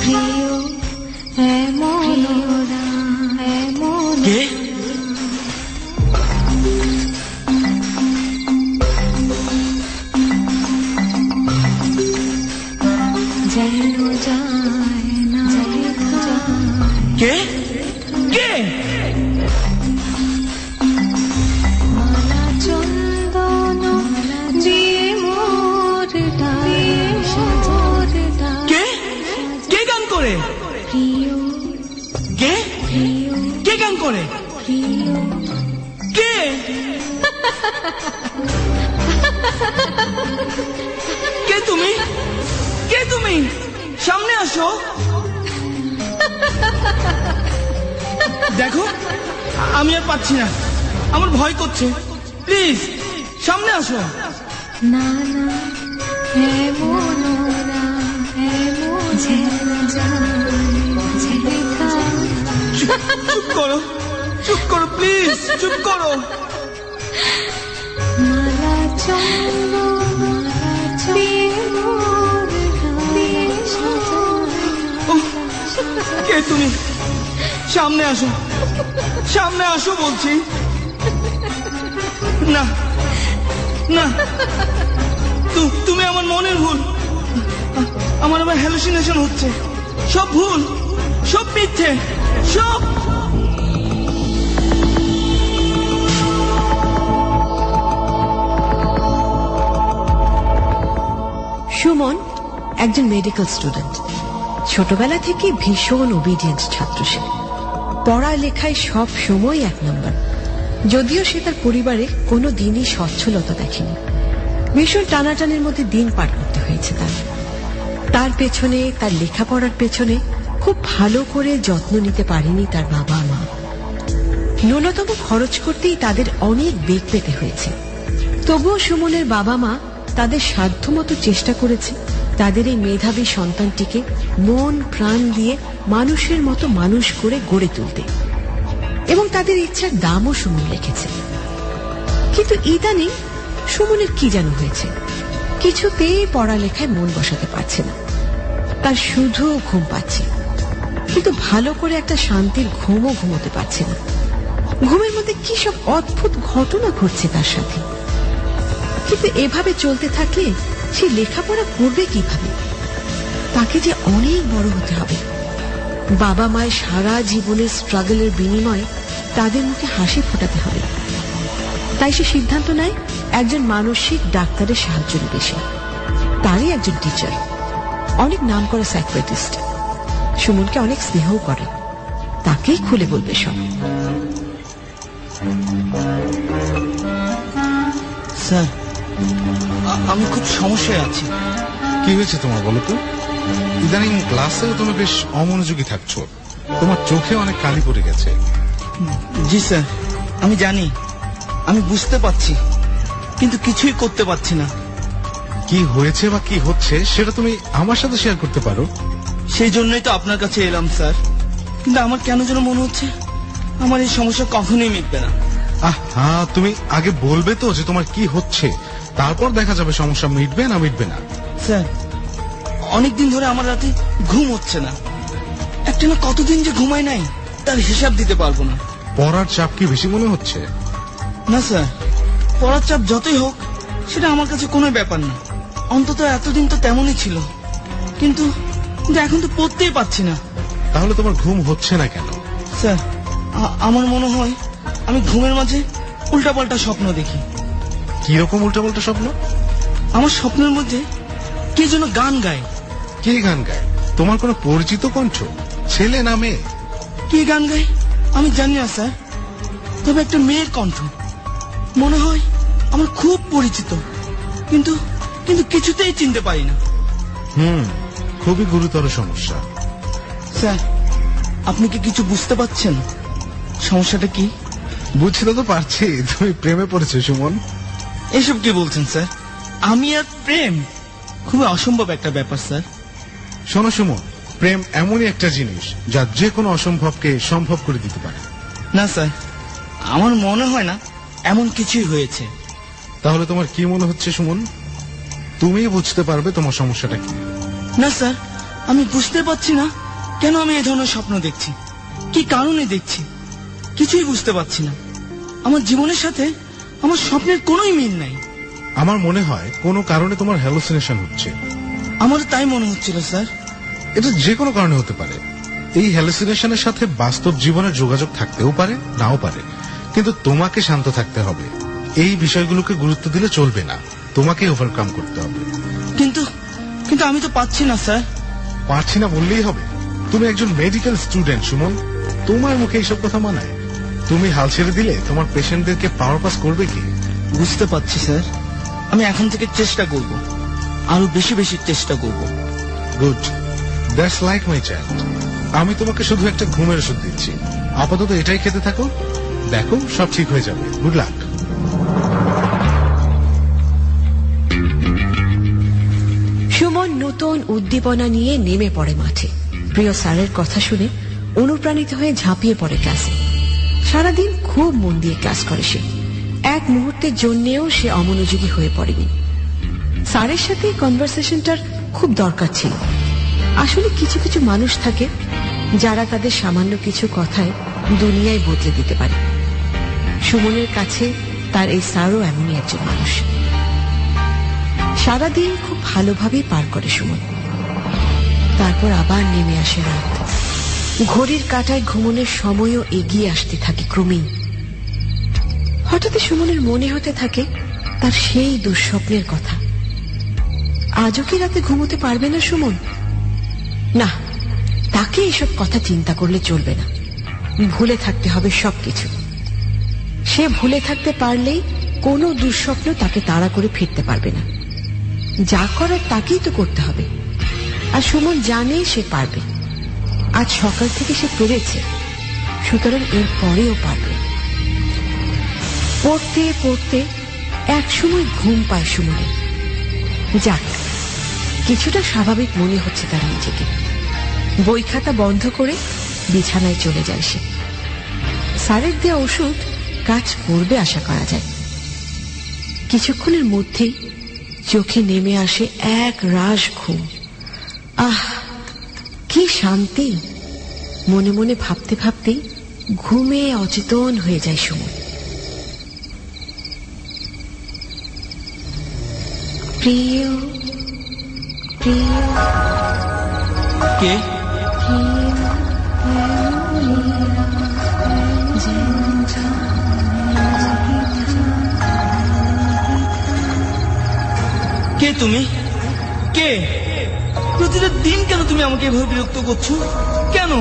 প্রিয় এমন এমন কে? যেন যায় না কে? কে? মালা চন্দন দিয়ে মোর কে? কে গান করে? প্রিয় কে? প্রিয় কে গান করে? প্রিয় কে? কে তুমি? কে তুমি? সামনে আসো। দেখো, আমি আর পাচ্ছি না, আমার ভয় করছে। প্লিজ সামনে আসো। না না এমন এমন যেন যায় চুপ করো, চুপ করো, প্লিজ চুপ করো। মালা চন্দন দিয়ে মোর ওহ, কে তুমি? সামনে আসো, সামনে আসো বলছি। না না, তুমি আমার মনের ভুল। আমার আবার হ্যালুসিনেশন হচ্ছে। সব ভুল, সব মিথ্যে, সব। সুমন একজন মেডিকেল স্টুডেন্ট। ছোটবেলা থেকে ভীষণ ওবিডিয়েন্ট ছাত্র সে। পড়ালেখায় সব সময় 1 নম্বর। যদিও সে তার পরিবারে কোনো দিনই সচ্ছলতা দেখেনি। ভীষণ টানাটানির মধ্যে দিন পার করতে হয়েছে তার পেছনে, তার লেখাপড়ার পেছনে খুব ভালো করে যত্ন নিতে পারেনি তার বাবা মা। ন্যূনতম খরচ করতেই তাদের অনেক বেগ পেতে হয়েছে। তবুও সুমনের বাবা মা তাদের সাধ্যমতো চেষ্টা করেছে তাদের এই মেধাবী সন্তানটিকে মন প্রাণ দিয়ে মানুষের মতো মানুষ করে গড়ে তুলতে, এবং তাদের ইচ্ছার দামও সুমন রেখেছে। কিন্তু ইদানিং সুমনের কি যেন হয়েছে, কিছুতেই পড়ালেখায় মন বসাতে পারছে না। তার শুধু ঘুম পাচ্ছে, কিন্তু ভালো করে একটা শান্তির ঘুমও ঘুমোতে পারছে না। ঘুমের মধ্যে কি সব অদ্ভুত ঘটনা ঘটছে তার সাথে। কিন্তু এভাবে চলতে থাকলে সে লেখাপড়া করবে কিভাবে? তাকে যে অনেক বড় হতে হবে। বাবা মায়ের সারা জীবনের স্ট্রাগলের বিনিময়ে তাদের মুখে হাসি ফোটাতে হবে। তাই সে সিদ্ধান্ত নেয় একজন মানসিক ডাক্তারের সাহায্য নেবে সে। তারই একজন টিচার, অনেক নাম করা সাইকিয়াট্রিস্ট। সুমনকে অনেক স্নেহও করে, তাকেই খুলে বলবে সব। স্যার, আমি খুব সমস্যায় আছি। কি হয়েছে তোমার বলো তো? ইদানিং ক্লাসেও তুমি বেশ অমনোযোগী থাকছো, তোমার চোখে অনেক কালি পড়ে গেছে। জি স্যার, আমি জানি, আমি বুঝতে পারছি, কিন্তু কিছুই করতে পারছি না। কি হয়েছে বা কি হচ্ছে সেটা তুমি আমার সাথে শেয়ার করতে পারো। সেই জন্যই তো আপনার কাছে এলাম স্যার। কিন্তু আমার কেন যেন মনে হচ্ছে আমার এই সমস্যা কখনোই মিটবে না। হ্যাঁ, তুমি আগে বলবে তো যে তোমার কি হচ্ছে, তারপর দেখা যাবে সমস্যা মিটবে না মিটবে না। স্যার, অনেকদিন ধরে আমার রাতে ঘুম হচ্ছে না। একটা না কতদিন যে ঘুমাই নাই তার হিসাব দিতে পারবো না। পড়ার চাপ কি বেশি মনে হচ্ছে? না স্যার, পড়ার চাপ যতই হোক সেটা আমার কাছে কোনো ব্যাপার না। অন্তত এতদিন তো তেমনই ছিল, কিন্তু এখন তো পড়তেই পারছি না। তাহলে তোমার ঘুম হচ্ছে না কেন? স্যার, আমার মনে হয় আমি ঘুমের মাঝে উল্টাপাল্টা স্বপ্ন দেখি। কি রকম উল্টাপাল্টা স্বপ্ন? আমার স্বপ্নের মধ্যে কে যেন গান গায়। কে গান গায়? তোমার কোনো পরিচিত কণ্ঠ, ছেলে না মেয়ে? কে গান গায় আমি জানি না স্যার, তবে একটা মেয়ের কণ্ঠ মনে হয় আমার খুব পরিচিত, কিন্তু কিন্তু কিছুতেই চিনতে পারি না। খুবই গুরুতর সমস্যা। স্যার, আপনি কি কিছু বুঝতে পারছেন সমস্যাটা কি? বুঝতে তো পারছি, তুমি প্রেমে পড়েছো সুমন। এসব কি বলছেন স্যার? আমি আর প্রেম? খুবই অসম্ভব একটা ব্যাপার স্যার। শোনো সুমন, প্রেম এমনই একটা জিনিস যা যে কোনো অসম্ভবকে সম্ভব করে দিতে পারে। না স্যার, আমার মনে হয় না এমন কিছুই হয়েছে। তাহলে তোমার কি মনে হচ্ছে সুমন? তুমি বুঝতে পারবে তোমার সমস্যাটা কি। না স্যার, আমি বুঝতে পারছি না কেন আমি এই ধরনের স্বপ্ন দেখছি, কি কারণে দেখছি, কিছুই বুঝতে পারছি না। আমার জীবনের সাথে আমার স্বপ্নের কোনোই মিল নাই। আমার মনে হয় কোনো কারণে তোমার হ্যালুসিনেশন হচ্ছে। আমারও তাই মনে হচ্ছিল স্যার। এটা যে কোনো কারণে হতে পারে। এই হ্যালুসিনেশনের সাথে বাস্তব জীবনের যোগাযোগ থাকতেও পারে, নাও পারে, কিন্তু তোমাকে শান্ত থাকতে হবে। এই বিষয়গুলোকে গুরুত্ব দিলে চলবে না, তোমাকে ওভারকাম করতে হবে। কিন্তু কিন্তু আমি তো পাচ্ছি না স্যার। পারছি না বললেই হবে? তুমি একজন মেডিকেল স্টুডেন্ট সুমন, তোমার মুখে এইসব কথা মানায়? তুমি হাল ছেড়ে দিলে তোমার পেশেন্টদেরকে পাওয়ার পাস করবে কি? বুঝতে পারছি স্যার, আমি এখন থেকে চেষ্টা করব, আরো বেশি বেশি চেষ্টা করব। Good, that's like my child. আমি তোমাকে শুধু একটা ঘুমের ওষুধ দিচ্ছি, আপাতত এটাই খেতে থাকো, দেখো সব ঠিক হয়ে যাবে। Good luck. সুমন নতুন উদ্দীপনা নিয়ে নেমে পড়ে মাঠে। প্রিয় স্যারের কথা শুনে অনুপ্রাণিত হয়ে ঝাঁপিয়ে পড়ে ক্লাসে। সারাদিন খুব মন দিয়ে ক্লাস করে সে, এক মুহূর্তের জন্যেও সে অমনোযোগী হয়ে পড়েনি। স্যারের সাথে কনভারসেশনটার খুব দরকার ছিল। আসলে কিছু কিছু মানুষ থাকে যারা তাদের সামান্য কিছু কথায় দুনিয়ায় বদলে দিতে পারে। সুমনের কাছে তার এই স্যারও এমনই একজন মানুষ। সারাদিন খুব ভালোভাবেই পার করে সুমন। তারপর আবার নেমে আসে রাত। ঘড়ির কাঁটায় ঘুমনের সময়ও এগিয়ে আসতে থাকে ক্রমেই। হঠাৎ সুমনের মনে হতে থাকে তার সেই দুঃস্বপ্নের কথা। আজও কি রাতে ঘুমোতে পারবে না সুমন? না, তাকে এসব কথা চিন্তা করলে চলবে না। ভুলে থাকতে হবে সবকিছু। সে ভুলে থাকতে পারলেই কোনো দুঃস্বপ্ন তাকে তাড়া করে ফিরতে পারবে না। যা করার তাকেই তো করতে হবে, আর সুমন জানে সে পারবে। আজ সকাল থেকে সে পেরেছে, সুতরাং এর পরেও পারবে। পড়তে পড়তে একসময় ঘুম পায় সুমনে। যাক, কিছুটা স্বাভাবিক মনে হচ্ছে তার নিজেকে। বই খাতা বন্ধ করে বিছানায় চলে যায় সে। স্যারের দেয়া ওষুধ কাজ করবে আশা করা যায়। কিছুক্ষণের মধ্যেই চোখে নেমে আসে এক রাশ ঘুম। আহ, কি শান্তি! মনে মনে ভাবতে ভাবতেই ঘুমে অচেতন হয়ে যায় সুমন। প্রিয় প্রিয় কে? কে তুমি? কে? প্রতিটা দিন কেন তুমি আমাকে এভাবে বিরক্ত করছো? কেন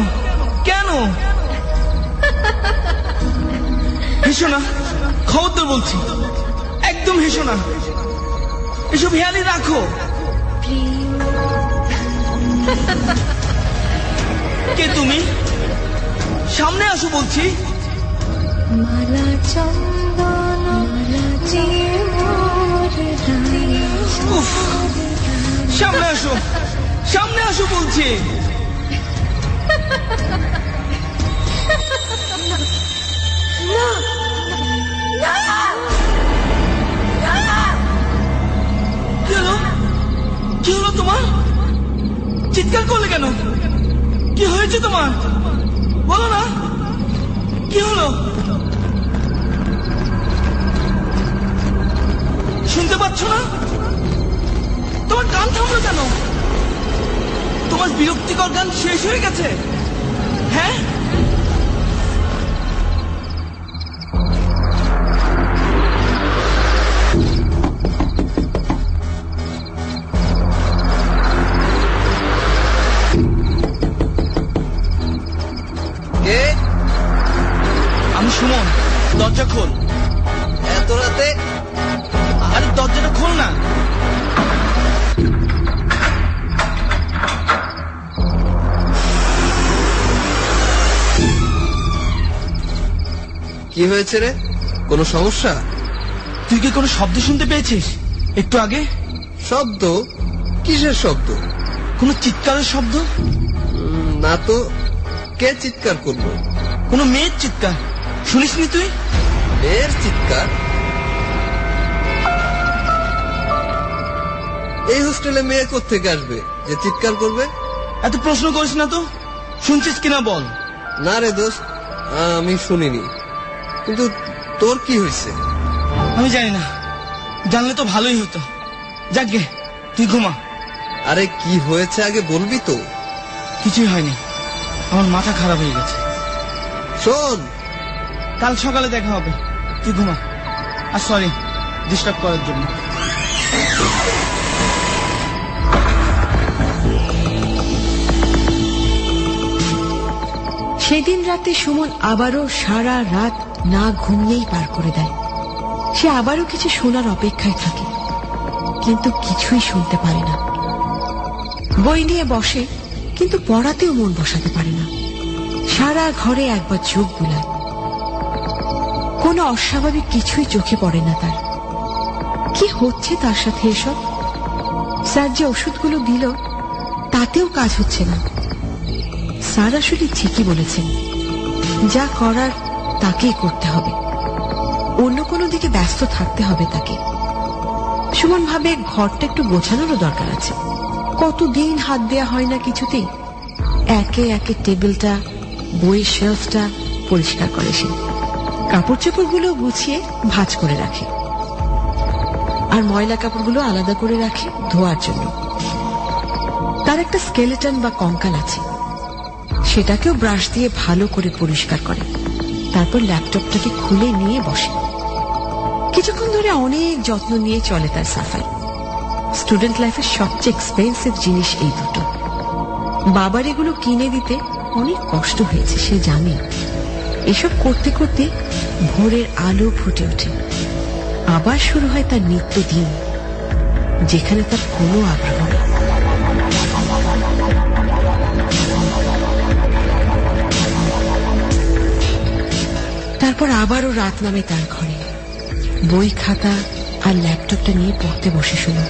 কেন? হেসো না, খবরদার বলছি, একদম হেসো না। এসব হেয়ালি রাখো। কে তুমি? সামনে আসো বলছি। মালা চন্দন উফ, সামনে আসো, সামনে আসো বলছি। কি হলো? কি হলো তোমার? চিৎকার করলে কেন? কি হয়েছে তোমার? বলো না, কি হলো? শুনতে পাচ্ছ না? তোমার গান থামলো কেন? তোমার বিরক্তিকর গান শেষ হয়ে গেছে? হ্যাঁ, আমি সুমন। দরজা খোল। এত রাতে? আরে দরজাটা খোল না। কি হয়েছে রে? কোনো সমস্যা? তুই কি কোনো শব্দ শুনতে পেয়েছিস একটু আগে? শব্দ? কিসের শব্দ? কোনো চিৎকারের শব্দ? না তো। কে চিৎকার করলো? কোনো মেয়ের চিৎকার শুনিসনি তুই? মেয়ের চিৎকার? এই হোস্টেলে মেয়ে কোত্থেকে আসবে যে চিৎকার করবে? এত প্রশ্ন করিস না তো। শুনছিস কিনা বল। না রে দোস্ত, আমি শুনিনি। কিন্তু তোর কি হয়েছে? আমি জানি না, জানলে তো ভালোই হতো। যাকগে, তুই ঘুমা। আরে কি হয়েছে আগে বলবি তো? কিছুই হয়নি, আমার মাথা খারাপ হয়ে গেছে। শোন, কাল সকালে দেখা হবে, তুই ঘুমা। আর সরি ডিস্টার্ব করার জন্য। সেদিন রাতে সুমন আবারও সারা রাত না ঘুমিয়েই পার করে দেয়। সে আবারও কিছু শোনার অপেক্ষায় থাকে, কিন্তু কিছুই শুনতে পারে না। বই নিয়ে বসে, কিন্তু পড়াতেও মন বসাতে পারে না। সারা ঘরে একবার চোখ বুলায়, কোনো অস্বাভাবিক কিছুই চোখে পড়ে না তার। কি হচ্ছে তার সাথে এসব? স্যার যে ওষুধগুলো দিল তাতেও কাজ হচ্ছে না। স্যার আসলে ঠিকই বলেছেন, যা করার তাকেই করতে হবে, অন্য কোনো দিকে ব্যস্ত থাকতে হবে তাকে। সুমন ভাবে ঘরটা একটু গোছানোরও দরকার আছে। কতদিন হাত দেয়া হয় না কিছুতেই। একে একে টেবিলটা, বইয়ের শেলফটা পরিষ্কার করে সে। কাপড় চোপড়গুলো গুছিয়ে ভাঁজ করে রাখে, আর ময়লা কাপড়গুলো আলাদা করে রাখে ধোয়ার জন্য। তার একটা স্কেলেটন বা কঙ্কাল আছে, সেটাকেও ব্রাশ দিয়ে ভালো করে পরিষ্কার করে। তারপর ল্যাপটপটাকে খুলে নিয়ে বসে। কিছুক্ষণ ধরে অনেক যত্ন নিয়ে চলে তার সাফাই। স্টুডেন্ট লাইফের সবচেয়ে এক্সপেন্সিভ জিনিস এই দুটো। বাবার এগুলো কিনে দিতে অনেক কষ্ট হয়েছে, সে জানে। এসব করতে করতে ভোরের আলো ফুটে ওঠে। আবার শুরু হয় তার নিত্যদিন, যেখানে তার কোনো আগ্রহ নেই। তারপর আবারও রাত নামে তার ঘরে। বই খাতা আর ল্যাপটপটা নিয়ে পড়তে বসে শুনো।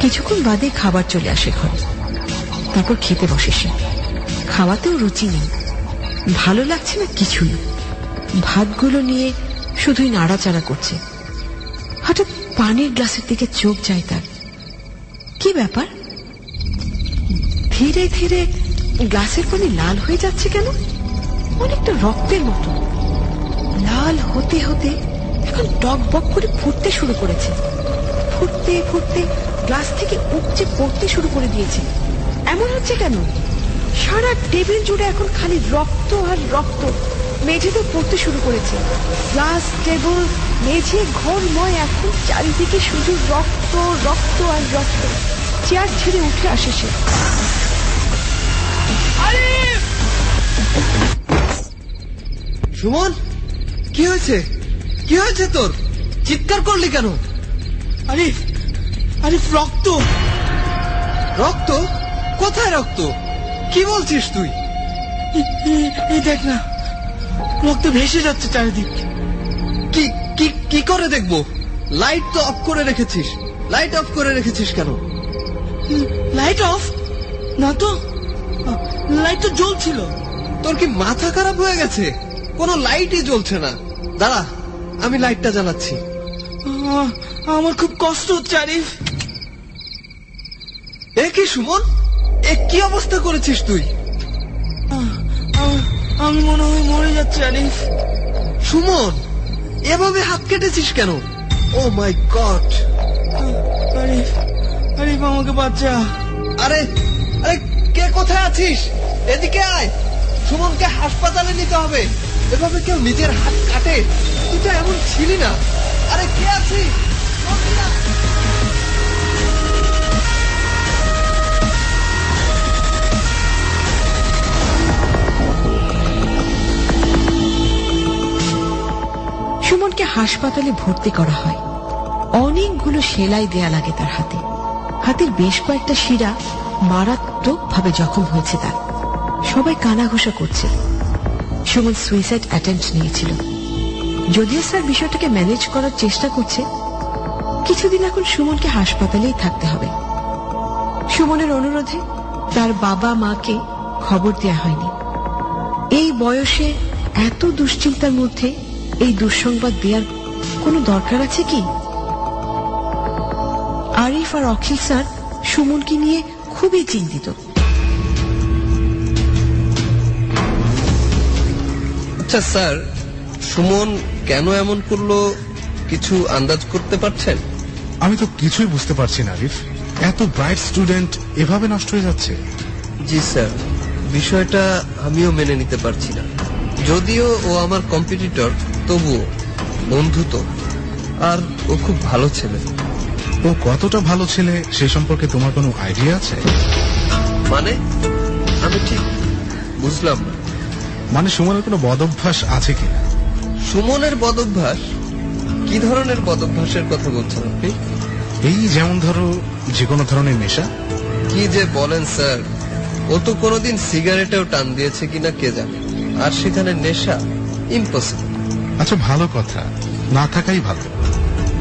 কিছুক্ষণ বাদে খাবার চলে আসে ঘরে। তারপর খেতে বসে সে। খাওয়াতেও রুচি নেই, ভালো লাগছে না কিছুই। ভাতগুলো নিয়ে শুধুই নাড়াচাড়া করছে। হঠাৎ পানির গ্লাসের দিকে চোখ যায় তার। কি ব্যাপার? ধীরে ধীরে গ্লাসের পানি লাল হয়ে যাচ্ছে কেন? অনেকটা রক্তের মতো। লাল হতে হতে এখন টক বক করে ফুটতে শুরু করেছে। ফুটতে ফুটতে গ্লাস থেকে উপচে পড়তে শুরু করে দিয়েছে। এমন হচ্ছে কেন? সারা টেবিল জুড়ে এখন খালি রক্ত আর রক্ত। মেঝেতে পড়তে শুরু করেছে। গ্লাস, টেবিল, মেঝে, ঘরময় এখন চারিদিকে শুধু রক্ত, রক্ত আর রক্ত। চেয়ার ছেড়ে উঠে আসে সে। সুমন, কি হয়েছে? কি হয়েছে তোর? চিৎকার করলি কেন? আরিফ, আরিফ, রক্ত। রক্ত? কোথায় রক্ত? কি বলছিস তুই? এই দেখ না, রক্ত ভেসে যাচ্ছে চারিদিক। কি কি কি করে দেখবো? লাইট তো অফ করে রেখেছিস। লাইট অফ করে রেখেছিস কেন? Light off? না তো, লাইট তো জ্বলছিল। তোর কি মাথা খারাপ হয়ে গেছে? কোনো লাইটই জ্বলছে না। দাঁড়া, আমি লাইটটা জ্বালাচ্ছি। আমার খুব কষ্ট হচ্ছে আরিফ। এ কি সুমন, এ কি অবস্থা করেছিস তুই? আমি মনে হয় মরে যাচ্ছি আরিফ। সুমন, এভাবে হাত কেটেছিস কেন? ও মাই গড! আরিফ, আরিফ, আমাকে বাঁচা। আরে আরে, কে কোথায় আছিস? এদিকে আয়। সুমনকে হাসপাতালে নিতে হবে। এভাবে কেউ নিজের হাত কাটে? তুই তো এমন ছিলি না। আরে কে আছিস? সুমনকে হাসপাতালে ভর্তি করা হয়। অনেকগুলো সেলাই দেয়া লাগে তার হাতে। হাতের বেশ কয়েকটা শিরা মারাত্মকভাবে জখম হয়েছে তার। সবাই কানাঘুষা করছে। সুমন সুইসাইড অ্যাটেম্পট নিয়েছিল। যদিও স্যার বিষয়টাকে ম্যানেজ করার চেষ্টা করছে, কিছুদিন এখন সুমনকে হাসপাতালেই থাকতে হবে। সুমনের অনুরোধে তার বাবা মাকে খবর দেয়া হয়নি। এই বয়সে এত দুশ্চিন্তার মধ্যে এই দুঃসংবাদ দেওয়ার কোনো দরকার আছে কি? আরিফ আর অখিল স্যার সুমনকে নিয়ে খুবই চিন্তিত। আচ্ছা স্যার, সুমন কেন এমন করলো কিছু আন্দাজ করতে পারছেন? আমি তো কিছুই বুঝতে পারছি না আরিফ, এত ব্রাইট স্টুডেন্ট এভাবে নষ্ট হয়ে যাচ্ছে। জি স্যার, বিষয়টা আমিও মেনে নিতে পারছি না। যদিও ও আমার কম্পিটিটর, তবুও বন্ধু তো, আর ও খুব ভালো ছেলে। ও কতটা ভালো ছেলে সে সম্পর্কে তোমার কোনো আইডিয়া আছে? মানে আমি ঠিক বুঝলাম না। মানে সুমনের কোনো বদভ্যাস আছে কিনা? সুমনের বদভ্যাস? কি ধরনের বদভ্যাসের কথা বলছেন আপনি? এই যেমন ধরো যে কোনো ধরনের নেশা। কি যে বলেন স্যার, ও তো কোনোদিন সিগারেটেও টান দিয়েছে কিনা কে জানে, আর সেখানে নেশা? ইম্পসিবল। আচ্ছা ভালো কথা, না থাকাই ভালো।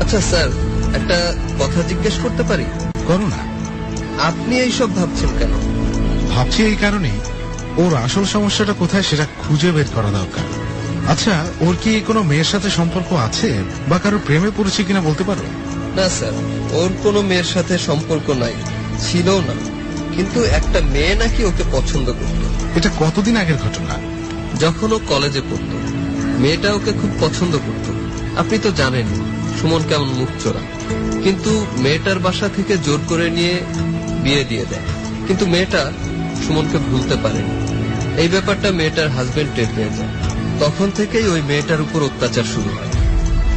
আচ্ছা স্যার, একটা কথা জিজ্ঞেস করতে পারি? করো না। আপনি এইসব ভাবছেন কেন? ভাবছি এই কারণেই, ওর আসল সমস্যাটা কোথায় সেটা খুঁজে বের করা দরকার। আচ্ছা, ওর কি কোনো মেয়ের সাথে সম্পর্ক আছে বা কারো প্রেমে পড়েছে কিনা বলতে পারো? না স্যার, ওর কোনো মেয়ের সাথে সম্পর্ক নাই, ছিল না। কিন্তু একটা মেয়ে নাকি ওকে পছন্দ করত। এটা কতদিন আগের ঘটনা? যখন ও কলেজে পড়ত, মেয়েটা ওকে খুব পছন্দ করত। আপনি তো জানেন সুমন কেমন মুখ চোরা। কিন্তু মেয়েটার বাসা থেকে জোর করে নিয়ে বিয়ে দিয়ে দেয়। কিন্তু মেয়েটা সুমনকে ভুলতে পারেনি। এই ব্যাপারটা মেয়েটার হাজবেন্ড টের পেয়ে যায়। তখন থেকেই ওই মেয়েটার উপর অত্যাচার শুরু হয়।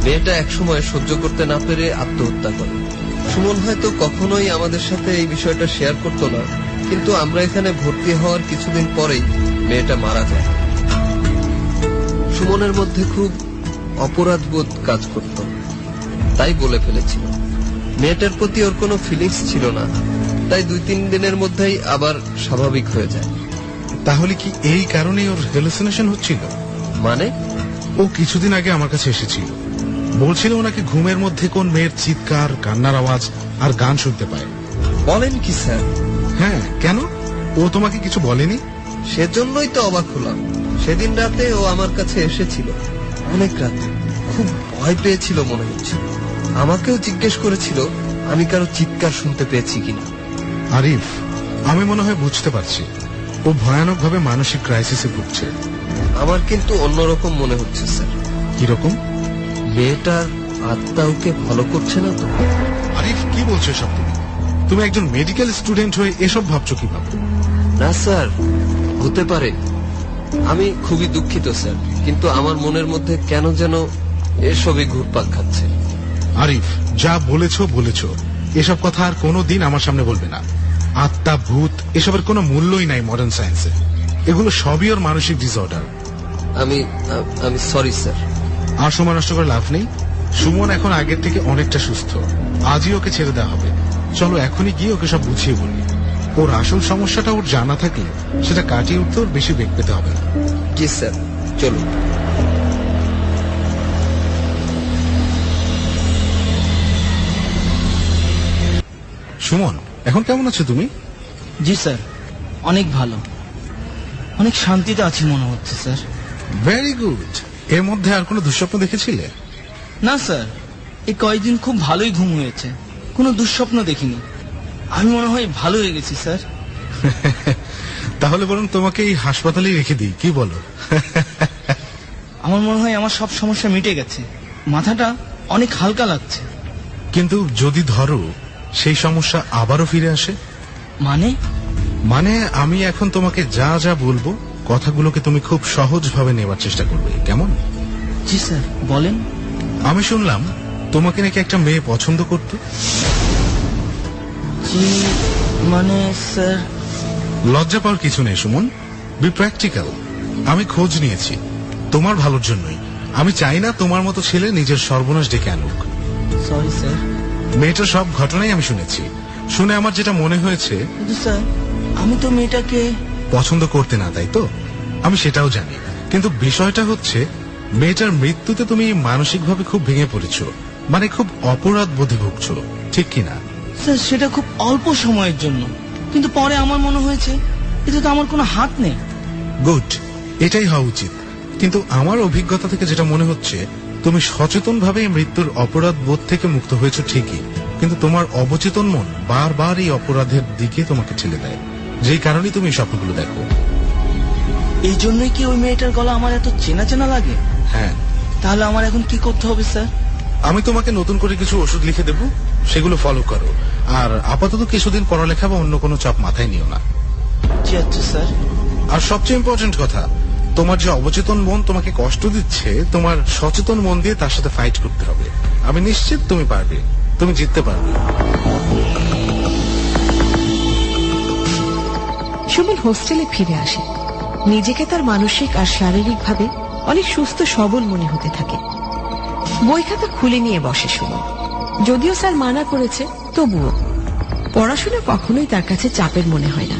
মেয়েটা একসময় সহ্য করতে না পেরে আত্মহত্যা করে। সুমন হয়তো কখনোই আমাদের সাথে এই বিষয়টা শেয়ার করতো না, কিন্তু আমরা এখানে ভর্তি হওয়ার কিছুদিন পরেই মেয়েটা মারা যায়। সুমনের মধ্যে খুব অপরাধবোধ কাজ করত, তাই বলে ফেলেছিল। মেয়েটার প্রতি ওর কোনো ফিলিংস ছিল না, তাই 2-3 দিনের মধ্যেই আবার স্বাভাবিক হয়ে যায়। তাহলে কি এই কারণেই ওর হ্যালুসিনেশন হচ্ছিল? মানে? ও কিছুদিন আগে আমার কাছে এসেছিল, বলছিল ওনাকে ঘুমের মধ্যে কোন মেয়ের চিৎকার, কান্নার আওয়াজ আর গান শুনতে পায়। বলেন কি স্যার? হ্যাঁ, কেন? ও তোমাকে কিছু বলেনি? সেজন্যই তো অবাক হলাম। সেদিন রাতে ও আমার কাছে এসেছিল, অনেক রাতে। খুব ভয় পেয়েছিল মনে হচ্ছে। আমাকেও জিজ্ঞেস করেছিল আমি কারো চিৎকার শুনতে পেয়েছি কিনা। আরিফ, আমি মনে হয় বুঝতে পারছি ও ভয়ানকভাবে মানসিক ক্রাইসিসে ভুগছে। আমার কিন্তু অন্যরকম মনে হচ্ছে স্যার। কিরকম? মেয়েটার আত্মা ওকে ফলো করছে না তো? আরিফ, কি বলছো সব তুমি? তুমি একজন মেডিকেল স্টুডেন্ট হয়ে এসব ভাবছো কিভাবে? না স্যার, হতে পারে। আমি খুবই দুঃখিত স্যার, কিন্তু আমার মনের মধ্যে কেন যেন এসবই ঘুরপাক খাচ্ছে। আরিফ, যা বলেছো বলেছো, এসব কথা আর কোনোদিন আমার সামনে বলবে না। আত্মা, ভূত এসবের কোনো মূল্যই নাই মডার্ন সায়েন্সে। এগুলো সবই ওর মানসিক ডিসঅর্ডার। আমি সরি স্যার। আর সময় নষ্ট করে লাভ নেই। সুমন এখন আগের থেকে অনেকটা সুস্থ। আজই ওকে ছেড়ে দেওয়া হবে। চলো এখনই গিয়ে ওকে সব বুঝিয়ে বলি। ওর আসল সমস্যাটা ওর জানা থাকলে সেটা কাটিয়ে উঠতে ওর বেশি বেগ পেতে হবে না। জি স্যার, চলুন। সুমন, এখন কেমন আছো তুমি? জি স্যার, অনেক ভালো, অনেক শান্তিতে আছি মনে হচ্ছে স্যার। Very good. এর মধ্যে আর কোনো দুঃস্বপ্ন দেখেছিলে? না স্যার, এই কয়েকদিন খুব ভালোই ঘুম হয়েছে, কোনো দুঃস্বপ্ন দেখিনি। আমি মনে হয় ভালো হয়ে গেছি স্যার। তাহলে বরং তোমাকে এই হাসপাতালেই রেখে দিই, কি বলো? আমার মনে হয় আমার সব সমস্যা মিটে গেছে, মাথাটা অনেক হালকা লাগছে। কিন্তু যদি ধরো সেই সমস্যা আবারও ফিরে আসে? মানে আমি এখন তোমাকে যা যা বলবো কথাগুলোকে তুমি খুব সহজভাবে নেবার চেষ্টা করবে, কেমন? জি স্যার, বলেন। আমি শুনলাম তোমাকে নাকি একটা মেয়ে পছন্দ করতো। জি মানে স্যার। লজ্জা পাওয়ার কিছু নেই সুমন, বি প্র্যাকটিক্যাল। আমি খোঁজ নিয়েছি তোমার ভালোর জন্যই। আমি চাই না তোমার মতো ছেলে নিজের সর্বনাশ ডেকে আনুক। Sorry sir. মেয়েটার সব ঘটনাই আমি শুনেছি। শুনে আমার যেটা মনে হয়েছে, কিন্তু স্যার আমি তো মেয়েটাকে পছন্দ করতে না, তাই তো? আমি সেটাও জানি, কিন্তু বিষয়টা হচ্ছে মেয়েটার মৃত্যুতে তুমি মানসিকভাবে খুব ভেঙে পড়েছো, মানে খুব অপরাধ বোধে ভুগছো, ঠিক কিনা? স্যার সেটা খুব অল্প সময়ের জন্য, কিন্তু পরে আমার মনে হয়েছে এতে তো আমার কোনো হাত নেই। গুড, এটাই হওয়া উচিত। কিন্তু আমার অভিজ্ঞতা থেকে যেটা মনে হচ্ছে, তুমি সচেতনভাবে মৃত্যুর অপরাধ বোধ থেকে মুক্ত হয়েছো ঠিকই, কিন্তু তোমার অবচেতন মন বারবার এই অপরাধের দিকে তোমাকে ঠেলে দেয়, যেই কারণে তুমি এই স্বপ্নগুলো দেখো। এই জন্যই কি ওই মেয়েটার গলা আমার এত চেনা চেনা লাগে? হ্যাঁ, তাহলে আমার এখন কি করতে হবে স্যার? আমি তোমাকে নতুন করে কিছু ওষুধ লিখে দেব, সেগুলো ফলো করো। আর আপাতত কিছুদিন পড়ালেখা বা অন্য কোনো চাপ মাথায় নিও না। জি আচ্ছা স্যার। আর সবচেয়ে ইম্পর্টেন্ট কথা, তোমার যে অবচেতন মন তোমাকে কষ্ট দিচ্ছে, তোমার সচেতন মন দিয়ে তার সাথে ফাইট করতে হবে। আমি নিশ্চিত তুমি পারবে, তুমি জিততে পারবে। সুমন হোস্টেলে ফিরে আসে। নিজেকে তার মানসিক আর শারীরিকভাবে অনেক সুস্থ সবল মনে হতে থাকে। বই খাতা খুলে নিয়ে বসে সুমন। যদিও স্যার মানা করেছে, তবুও পড়াশোনা কখনোই তার কাছে চাপের মনে হয় না,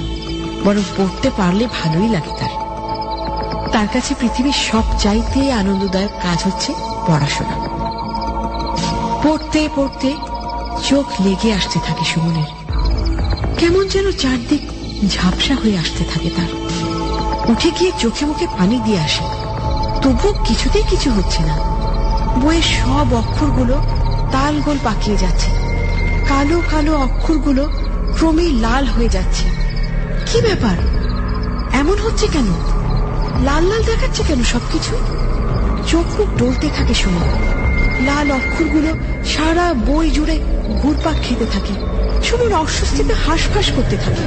বরং পড়তে পারলে ভালোই লাগে তার। তার কাছে পৃথিবীর সবচাইতে আনন্দদায়ক কাজ হচ্ছে পড়াশোনা। পড়তে পড়তে চোখ লেগে আসতে থাকে সুমনের। কেমন যেন চারদিক ঝাপসা হয়ে আসতে থাকে তার। উঠে গিয়ে চোখে মুখে পানি দিয়ে আসে, তবুও কিছুতেই কিছু হচ্ছে না। বইয়ের সব অক্ষরগুলো তাল গোল পাকিয়ে যাচ্ছে, কালো কালো অক্ষরগুলো ক্রমেই লাল হয়ে যাচ্ছে। কি ব্যাপার, এমন হচ্ছে কেন? লাল লাল দেখাচ্ছে কেন সবকিছু? চোখ মুখ ডলতে থাকে সুমন। লাল অক্ষরগুলো সারা বই জুড়ে ঘুরপাক খেতে থাকে। সুমন অস্বস্তিতে হাঁসফাঁস করতে থাকে।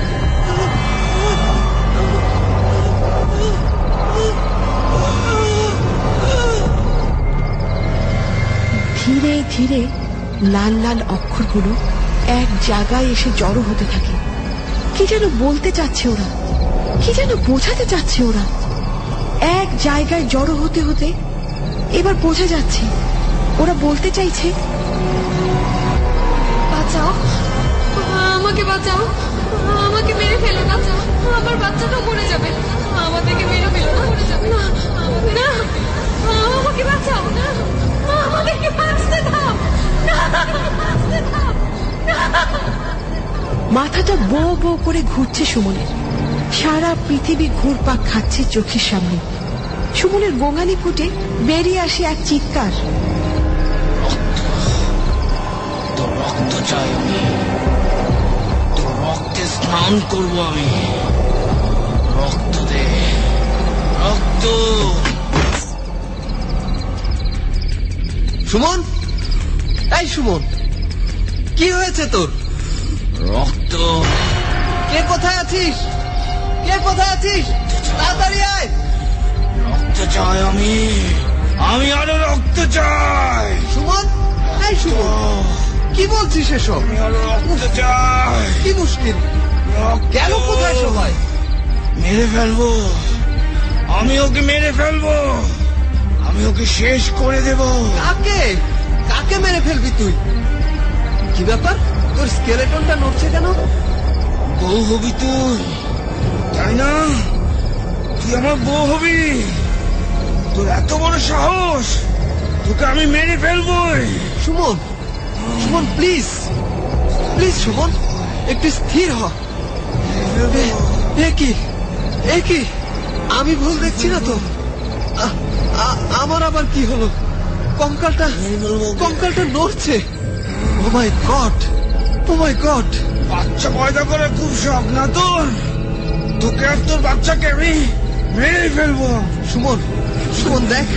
ধীরে ধীরে লাল লাল অক্ষরগুলো এক জায়গায় এসে জড়ো হতে থাকে। কি যেন বলতে চাচ্ছে ওরা, কি যেন বোঝাতে চাচ্ছে ওরা। এক জায়গায় জড়ো হতে হতে এবার বোঝা যাচ্ছে ওরা বলতে চাইছে, বাঁচাও, আমাকে বাঁচাও, আমাকে মেরে ফেলো, বাঁচাও, আমার বাচ্চাটাও মরে যাবে, আমাদেরকে মেরে ফেলো, মরে যাবে না, না, আমাকে বাঁচাও, না, আমাদেরকে বাঁচতে দাও, না, বাঁচতে দাও, না। মাথাটা বো বো করে ঘুরছে সুমনের। সারা পৃথিবী ঘুরপাক খাচ্ছে চোখের সামনে। সুমনের গোঙানি ফুটে বেরিয়ে আসে এক চিৎকার। তোর রক্ত চাই আমি, তোর রক্তে স্নান করবো আমি। রক্ত দে, রক্ত। সুমন, এই সুমন, কি হয়েছে তোর? রক্ত। কে কোথায় আছিস? কে কোথায় আছিস? তাড়াতাড়ি আয়। রক্ত চাই আমি, আমি আরো রক্ত চাই। সুমন, এই সুমন, কি বলছিস এসব? আমি আরো রক্ত চাই। কি মুশকিল? রক্ত। গেল কোথায় সবাই? মেরে ফেলবো, আমি ওকে মেরে ফেলবো, আমি ওকে শেষ করে দেব। কাকে? কাকে মেরে ফেলবি তুই? কি ব্যাপার, তোর স্কেলেটনটা নড়ছে কেন? বউ হবি তুই, তাই না? তুই আমার বউ হবি? তোর এত বড় সাহস, তোকে আমি মেরে ফেলবই। সুমন, সুমন প্লিজ, প্লিজ সুমন, একটু স্থির হ। এ কি, এ কি, আমি ভুল দেখছি না তো? আমার আবার কি হলো? কঙ্কালটা, কঙ্কালটা নড়ছে। ও মাই গড, ও মাই গড। বাচ্চা পয়দা করে খুব শখ না তোর? তোকে আর তোর বাচ্চাকে আমি মেরে ফেলবো। সুমন, সুমন দেখ,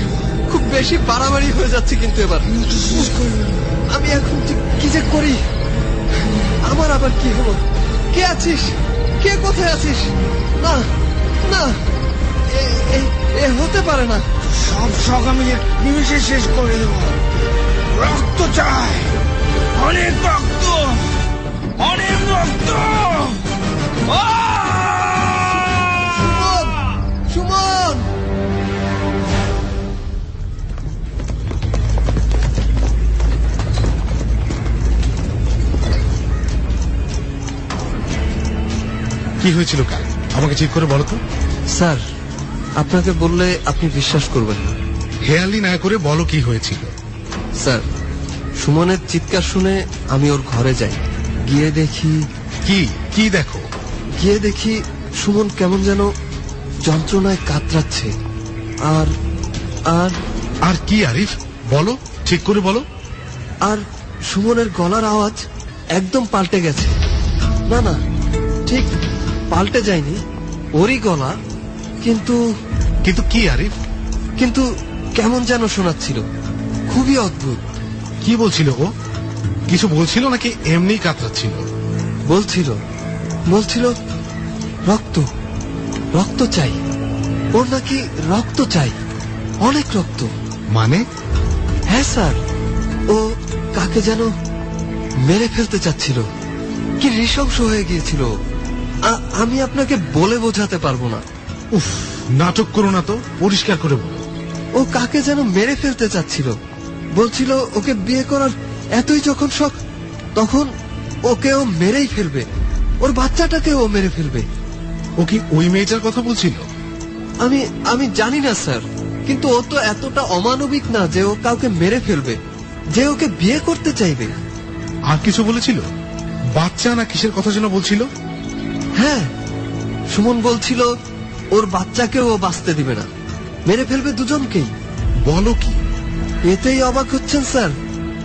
খুব বেশি বাড়াবাড়ি হয়ে যাচ্ছে কিন্তু এবার। আমি এখন কি যে করি? আমার আবার কি হলো? কে আছিস? কে কোথায় আছিস? না না, এ হতে পারে না। সব শখ আমি নিমিশে শেষ করে দেব। রক্ত চাই, অনেক রক্ত, অনেক রক্ত। সুমন, সুমন। কি হয়েছিল কাল, আমাকে ঠিক করে বলো তো। স্যার, আপনাকে বললে আপনি বিশ্বাস করবেন না। হেয়ালি না করে বলো কি হয়েছিল। স্যার, সুমনের চিৎকার শুনে আমি ওর ঘরে যাই। গিয়ে দেখি, কি কি দেখো? গিয়ে দেখি সুমন কেমন যেন যন্ত্রণায় কাতরাচ্ছে। আর আর আর কি আরিফ, বলো, ঠিক করে বলো। আর সুমনের গলার আওয়াজ একদম পাল্টে গেছে। না না, ঠিক পাল্টে যায়নি, ওরই গলা, কিন্তু কিন্তু কি আরিফ? কিন্তু কেমন যেন শোনাচ্ছিল, খুবই অদ্ভুত। কি বলছিল ও? কিছু বলছিল নাকি এমনি কাতরাচ্ছিল? বলছিল রক্ত, রক্ত চাই, ওর নাকি রক্ত চাই, অনেক রক্ত। মানে? হ্যাঁ স্যার, ও কাকে যেন মেরে ফেলতে চাচ্ছিল, কি নৃশংস হয়ে গিয়েছিল। আমি আপনাকে বলে বোঝাতে পারবো না। উফ, নাটক করো না তো, পরিষ্কার করে বলো। ও কাকে যেন মেরে ফেলতে চাচ্ছিল, বলছিল ওকে বিয়ে করার এতই যখন শখ, তখন ওকে ও মেরেই ফেলবে, ওর বাচ্চাটাকে ও মেরে ফেলবে। ও কি ওই মেয়েটার কথা বলছিল? আমি জানি না স্যার, কিন্তু ও তো এতটা অমানবিক না যে ও কাউকে মেরে ফেলবে, যে ওকে বিয়ে করতে চাইবে। আর কিছু বলেছিল? বাচ্চা না কিসের কথা যেন বলছিল? হ্যাঁ, সুমন বলছিল ওর বাচ্চাকে ও বাঁচতে দিবে না, মেরে ফেলবে দুজনকেই। বলো কি? এতেই অবাক হচ্ছেন স্যার?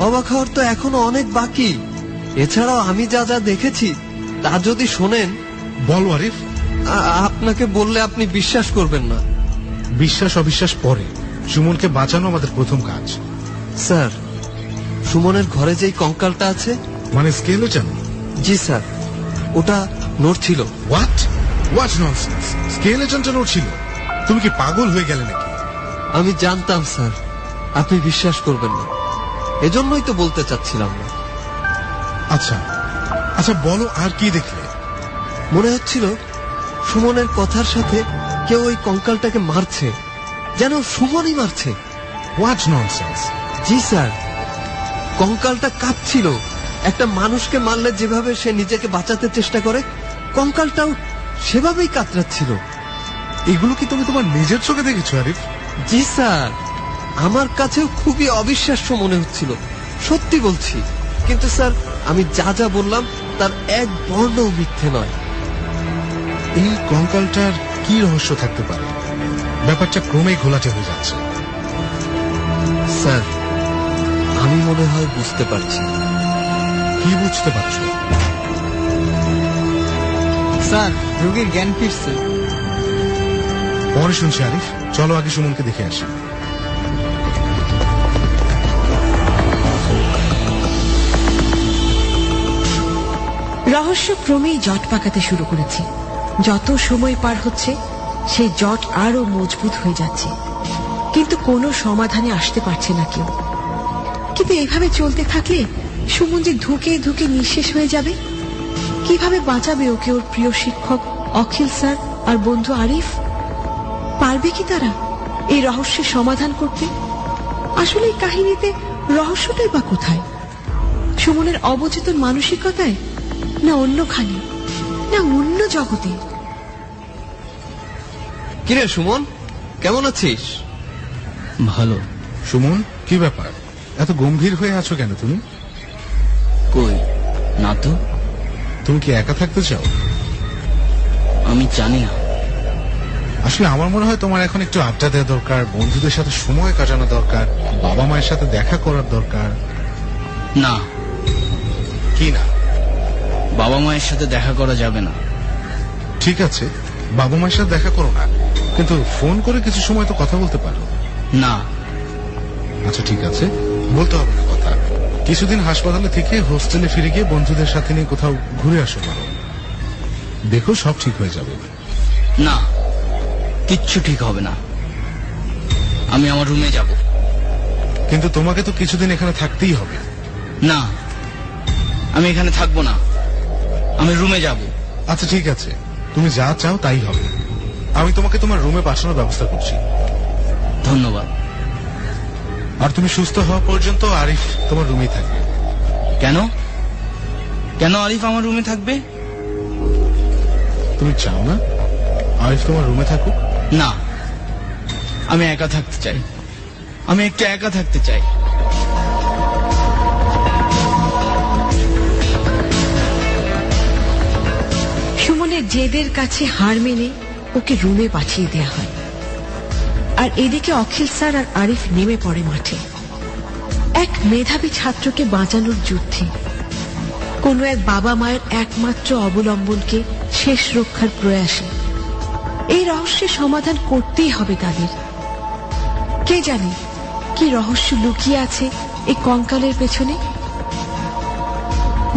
অবাক হওয়ার তো এখনো অনেক বাকি। এছাড়াও আমি যা যা দেখেছি তা যদি শোনেন, বলো আরিফ। আপনাকে বললে আপনি বিশ্বাস করবেন না। বিশ্বাস অবিশ্বাস পরে, সুমনকে বাঁচানো আমাদের প্রথম কাজ। স্যার, সুমনের ঘরে যেই কঙ্কালটা আছে, মানে স্কেলেটন? জি স্যার, ওটা নড়ছিল। What nonsense! স্কেলেটনটা নড়ছিল? তুমি কি পাগল হয়ে গেলে নাকি? আমি জানতাম স্যার আপনি বিশ্বাস করবেন না, এজন্যই তো বলতে চাচ্ছিলাম না। আচ্ছা আচ্ছা, বলো আর কি দেখলে? মনে হচ্ছিল সুমনের কথার সাথে কেউ ওই কঙ্কালটাকে মারছে, যেন সুমনই মারছে। What nonsense! জি স্যার, কঙ্কালটা কাঁপছিল। একটা মানুষকে মারলে যেভাবে সে নিজেকে বাঁচাতে চেষ্টা করে, কঙ্কালটাও সেভাবেই কাতরাচ্ছিল। এগুলো কি তুমি তোমার নিজের চোখে দেখেছো আরিফ? জি স্যার, আমার কাছেও খুবই অবিশ্বাস্য মনে হচ্ছিল, সত্যি বলছি। কিন্তু স্যার, আমি যা যা বললাম তার এক বর্ণও মিথ্যে নয়। এই কঙ্কালটার কি রহস্য থাকতে পারে? ব্যাপারটা ক্রমেই ঘোলাটে হয়ে যাচ্ছে। স্যার, আমি মনে হয় বুঝতে পারছি। কি বুঝতে পারছো? স্যার, রোগীর জ্ঞান ফিরছে। পরে শুনছি আরিফ, চলো আগে সুমনকে দেখে আসি। রহস্য ক্রমেই জট পাকাতে শুরু করেছে। যত সময় পার হচ্ছে সেই জট আরো মজবুত হয়ে যাচ্ছে, কিন্তু কোনো সমাধানে আসতে পারছে না কেউ। কিন্তু এইভাবে চলতে থাকলে সুমন যে ধুকে ধুকে নিঃশেষ হয়ে যাবে। কিভাবে বাঁচাবে ওকে ওর প্রিয় শিক্ষক অখিল স্যার আর বন্ধু আরিফ? পারবে কি তারা এই রহস্যের সমাধান করতে? আসলে এই কাহিনীতে রহস্যটাই বা কোথায়? সুমনের অবচেতন মানসিকতায়, না অন্যখানে, না অন্য জগতে? কিরে সুমন, কেমন আছিস? ভালো। সুমন, কি ব্যাপার? এত গম্ভীর হয়ে আছো কেন তুমি? কই না তো। তুমি কি একা থাকতে চাও? আমি জানি না। আসলে আমার মনে হয় তোমার এখন একটু আড্ডা দেওয়া দরকার, বন্ধুদের সাথে সময় কাটানো দরকার, বাবা মায়ের সাথে দেখা করার দরকার। না। কি না? বাবা মায়ের সাথে দেখা করা যাবে না। ঠিক আছে, বাবা মায়ের সাথে দেখা করো না, কিন্তু ফোন করে কিছু সময় তো কথা বলতে পারো। না। আচ্ছা ঠিক আছে, বলতে হবে না কথা। কিছুদিন হাসপাতালে থেকে হোস্টেলে ফিরে গিয়ে বন্ধুদের সাথে নিয়ে কোথাও ঘুরে আসো পারো। দেখো সব ঠিক হয়ে যাবে। না, কিচ্ছু ঠিক হবে না। আমি আমার রুমে যাব। কিন্তু তোমাকে তো কিছুদিন এখানে থাকতেই হবে। না, আমি এখানে থাকবো না, আমি রুমে যাব। আচ্ছা ঠিক আছে, তুমি যা চাও তাই হবে। আমি তোমাকে তোমার রুমে পাঠানোর ব্যবস্থা করছি। ধন্যবাদ। আর তুমি সুস্থ হওয়া পর্যন্ত আরিফ তোমার রুমেই থাকবে। কেন? কেন আরিফ আমার রুমে থাকবে? তুমি চাও না আরিফ তোমার রুমে থাকুক? না, আমি একা থাকতে চাই। আমি একটু একা থাকতে চাই। সুমনের জেদের কাছে হার মেনে ওকে রুমে পাঠিয়ে দেয়া হয়। আর এদিকে অখিল স্যার আর আরিফ নেমে পড়ে মাঠে, এক মেধাবী ছাত্রকে বাঁচানোর যুদ্ধে। কোনো এক বাবা মায়ের একমাত্র অবলম্বনকে শেষ রক্ষার প্রয়াসে। এই রহস্যের সমাধান করতেই হবে তাদের। কে জানে কি রহস্য লুকিয়ে আছে এই কঙ্কালের পেছনে।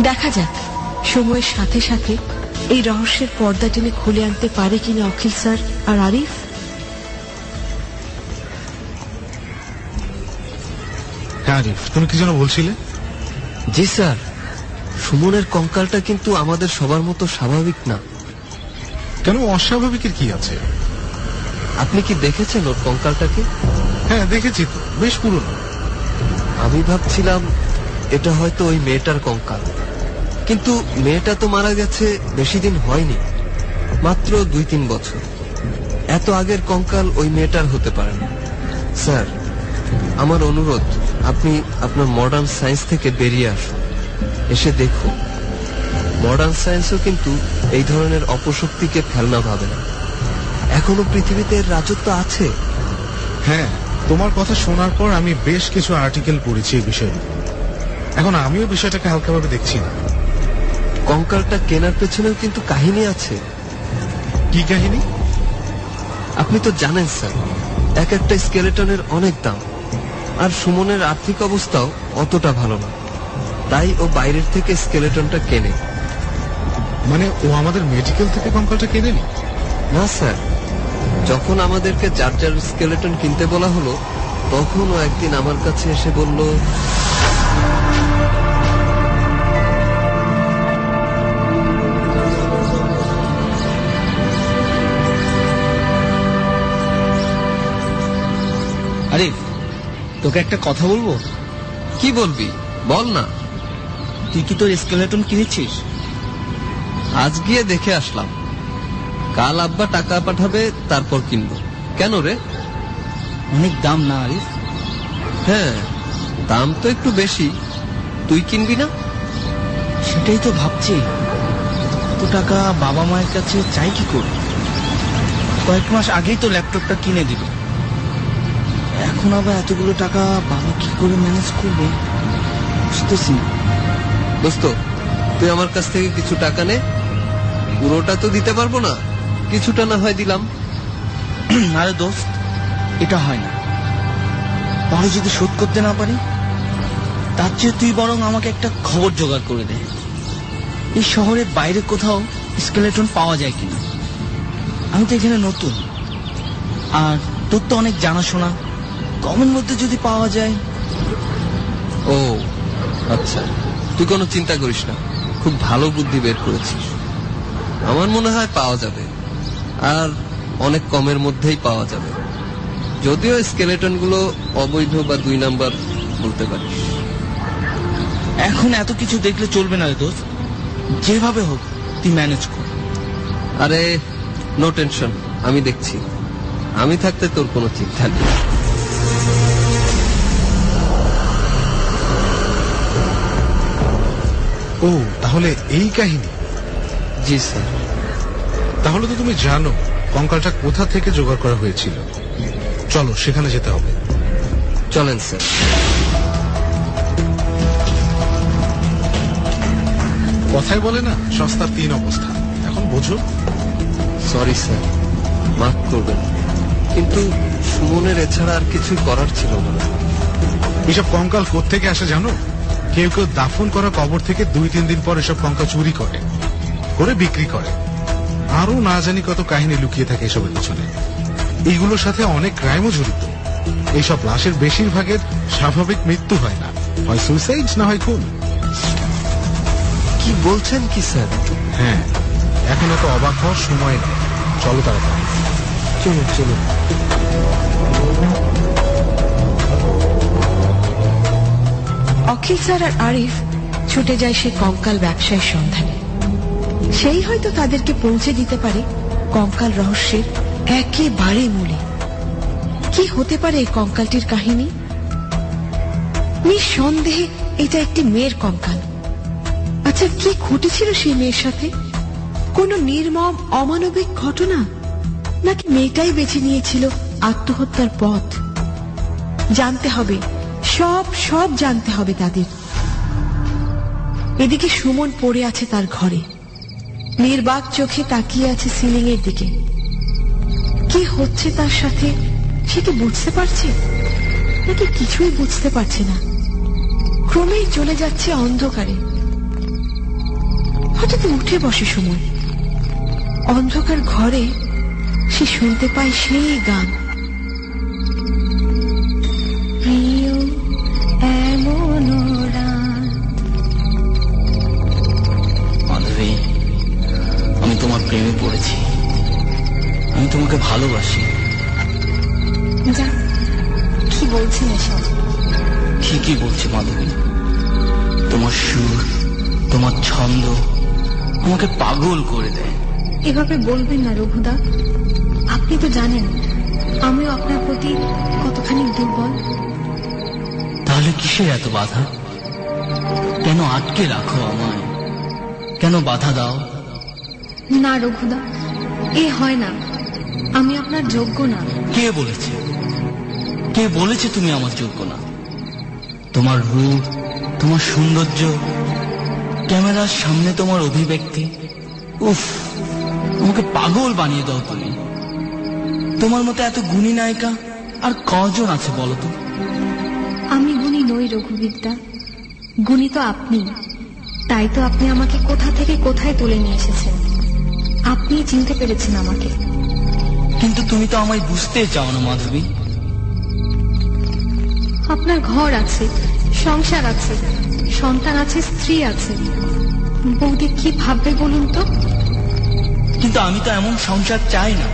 দেখা যাক সময়ের সাথে সাথে এই রহস্যের পর্দা টেনে খুলে আনতে পারে কিনা অখিল স্যার আর আরিফ। হ্যাঁ আরিফ, তুমি কি যেন বলছিলে? জি স্যার, সুমনের কঙ্কালটা কিন্তু আমাদের সবার মতো স্বাভাবিক না। কেন, অস্বাভাবিকের কি আছে? আপনি কি দেখেছেন ওর কঙ্কালটাকে? হ্যাঁ দেখেছি তো, বেশ পুরনো। আমি ভাবছিলাম এটা হয়তো ওই মেয়েটার কঙ্কাল, কিন্তু মেয়েটা তো মারা গেছে বেশি দিন হয়নি, মাত্র 2-3 বছর। এত আগের কঙ্কাল ওই মেয়েটার হতে পারে না। স্যার, আমার অনুরোধ, আপনি আপনার মডার্ন সায়েন্স থেকে বেরিয়ে আসুন, এসে দেখুন। মডার্ন সায়েন্সও কিন্তু এই ধরনের অপশক্তিকে ফেলনা ভাবে না। এখনো পৃথিবীতে এর রাজত্ব আছে। হ্যাঁ, তোমার কথা শোনার পর আমি বেশ কিছু আর্টিকেল পড়েছি এই বিষয়ে। এখন আমিও বিষয়টাকে হালকাভাবে দেখছি না। কঙ্কালটা কেনার পেছনেও কিন্তু কাহিনী আছে। কি কাহিনী? আপনি তো জানেন স্যার, এক একটা স্কেলেটনের অনেক দাম, আর সুমনের আর্থিক অবস্থাও অতটা ভালো না, তাই ও বাইরের থেকে স্কেলেটনটা কেনে। মানে ও আমাদের মেডিকেল থেকে কঙ্কালটা কেনেনি? না স্যার, যখন আমাদেরকে যার যার স্কেলেটন কিনতে বলা হলো, তখন ও একদিন আমার কাছে এসে বলল, আরে তোকে একটা কথা বলবো। কি বলবি বল না। তুই কি তোর স্কেলেটন কিনেছিস? আজ গিয়ে দেখে আসলাম, কাল আব্বা টাকা পাঠাবে, তারপর কিনবো। কেন রে? অনেক দাম না আরিফ? হ্যাঁ, দাম তো একটু বেশি। তুই কিনবি না? সেটাই তো ভাবছি, এত টাকা বাবা মায়ের কাছে চাই কি করে? কয়েক মাস আগেই তো ল্যাপটপটা কিনে দিল, এখন আবার এতগুলো টাকা বাবা কি করে ম্যানেজ করবে বুঝতেছি না। দোস্ত, তুই আমার কাছ থেকে কিছু টাকা নে। পুরোটা তো দিতে পারবো না, কিছুটা না হয় দিলাম। আরে দোস্ত, এটা হয় না। তাহলে যদি শোধ করতে না পারি, তার চেয়ে তুই বরং আমাকে একটা খবর জোগাড় করে দে, এই শহরের বাইরে কোথাও স্কেলেটন পাওয়া যায় কিনা। আমি তো এখানে নতুন, আর তোর তো অনেক জানাশোনা, কমের মধ্যে যদি পাওয়া যায়। ও আচ্ছা, তুই কোনো চিন্তা করিস না, খুব ভালো বুদ্ধি বের করেছিস। আমার মনে হয় পাওয়া যাবে, আর অনেক কমের মধ্যেই পাওয়া যাবে। যদিও স্কেলেটন গুলো অবৈধ বা 2 নাম্বার বলতে পারিস। এখন এত কিছু দেখলে চলবে না রে দোস্ত, যেভাবে হোক তুই ম্যানেজ কর। আরে নো টেনশন, আমি দেখছি। আমি থাকতে তোর কোনো চিন্তা নেই। ও তাহলে এই কাহিনী? জি স্যার। তাহলে তো তুমি জানো কঙ্কালটা কোথা থেকে জোগাড় করা হয়েছিল। চলো সেখানে যেতে হবে। চলেন স্যার। কথাই বলে না, সস্তার 3 অবস্থা। এখন বোঝো। সরি স্যার, মাফ করবেন, কিন্তু সুমনের এছাড়া আর কিছুই করার ছিল না। এসব কঙ্কাল কোত্থেকে আসে জানো? কেউ কেউ দাফন করা কবর থেকে 2-3 দিন পর এসব কঙ্কাল চুরি করে বিক্রি করে। আরো না জানি কত কাহিনী লুকিয়ে থাকে এসবের পিছনে। এইগুলোর সাথে অনেক ক্রাইমও জড়িত। এইসব লাশের বেশিরভাগের স্বাভাবিক মৃত্যু হয় না, হয় সুইসাইড না হয় খুন। কি বলছেন কি স্যার? হ্যাঁ, এখন এত অবাক হওয়ার সময় নেই। চলো তাড়াতাড়ি। চলুন চলুন। অখিল স্যার আর আরিফ ছুটে যায় সে কঙ্কাল ব্যবসায়ের সন্ধানে। সেই হয়তো তাদেরকে পৌঁছে দিতে পারে কঙ্কাল রহস্যের একেবারে মূলে। কি হতে পারে এই কঙ্কালটির কাহিনী? নিঃসন্দেহে এটা একটি মেয়ের কঙ্কাল। আচ্ছা, কি ঘটেছিল সেই মেয়ের সাথে? কোন নির্মম অমানবিক ঘটনা, নাকি মেয়েটাই বেছে নিয়েছিল আত্মহত্যার পথ? জানতে হবে, সব জানতে হবে তাদের। এদিকে সুমন পড়ে আছে তার ঘরে, নির্বাক চোখে তাকিয়ে আছে সিলিং এর দিকে। কি হচ্ছে তার সাথে সে কি বুঝতে পারছে, নাকি কিছুই বুঝতে পারছে না? ক্রমেই চলে যাচ্ছে অন্ধকারে। হঠাৎ উঠে বসে সময়। অন্ধকার ঘরে সে শুনতে পায় সেই গান, প্রিয় এমন রাত। মাধবী, আমি তোমার প্রেমে পড়েছি, আমি তোমাকে ভালোবাসি। যা, কি বলছেন এসব? ঠিকই বলছি মাধবী, তোমার সুর, তোমার ছন্দ আমাকে পাগল করে দেয়। এভাবে বলবেন না রঘুদা, আপনি তো জানেন আমিও আপনার প্রতি কতখানি দুর্বল। তাহলে কিসের এত বাধা? কেন আটকে রাখো আমায়? কেন বাধা দাও? না রঘুদা, এ হয় না, আমি আপনার যোগ্য না। কে বলেছে? কে বলেছে তুমি আমার যোগ্য না? তোমার রূপ, তোমার সৌন্দর্য, ক্যামেরার সামনে তোমার অভিব্যক্তি, উফ, আমাকে পাগল বানিয়ে দাও তুমি। তোমার মতো এত গুণী নায়িকা আর কজন আছে বলো তো? আমি গুণী নই রঘুবিদ্যা, গুণী তো আপনি। তাই তো আপনি আমাকে কোথা থেকে কোথায় তুলে নিয়ে এসেছেন। আপনি চিনতে পেরেছেন আমাকে। কিন্তু তুমি তো আমায় বুঝতে চাও না মাধবী। আপনার ঘর আছে, সংসার আছে, সন্তান আছে, স্ত্রী আছে। বৌদি কি ভাববে বলুন তো? কিন্তু আমি তো এমন সংসার চাই না,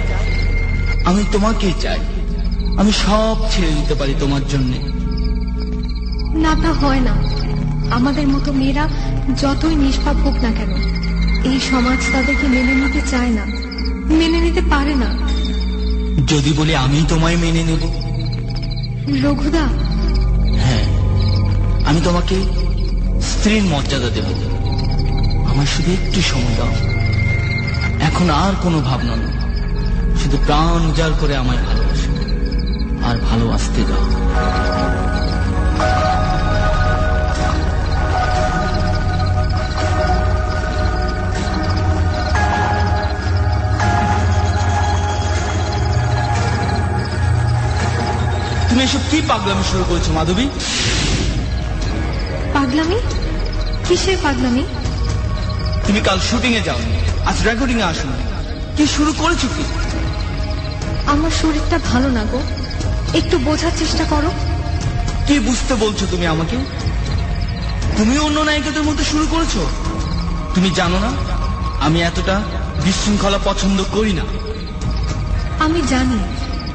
আমি তোমাকেই চাই। আমি সব ছেড়ে দিতে পারি তোমার জন্য। না, তা হয় না। আমাদের মতো মেয়েরা যতই নিষ্পাপ হোক না কেন, এই সমাজ তাদেরকে মেনে নিতে চায় না, মেনে নিতে পারে না। যদি বলি আমি তোমায় মেনে নেব? রঘুদা, হ্যাঁ, আমি তোমাকে স্ত্রীর মর্যাদা দেব। আমার শুধু একটু সময় দাও। এখন আর কোনো ভাবনা নেই, শুধু প্রাণ উজাড় করে আমায় ভালোবাসো আর ভালোবাসতে দাও। তুমি এসব কি পাগলামি শুরু করেছো মাধবী? পাগলামি? কিসের পাগলামি? তুমি কাল শুটিং এ যাও, আজ রেকর্ডিং এ আসো, কি শুরু করেছো কি? আমার শরীরটা ভালো না গো, একটু বোঝার চেষ্টা করো। কি বুঝতে বলছো তুমি আমাকে? তুমি অন্য নায়িকাদের মতো শুরু করেছো। তুমি জানো না আমি এতটা বিশৃঙ্খলা পছন্দ করি না। আমি জানি,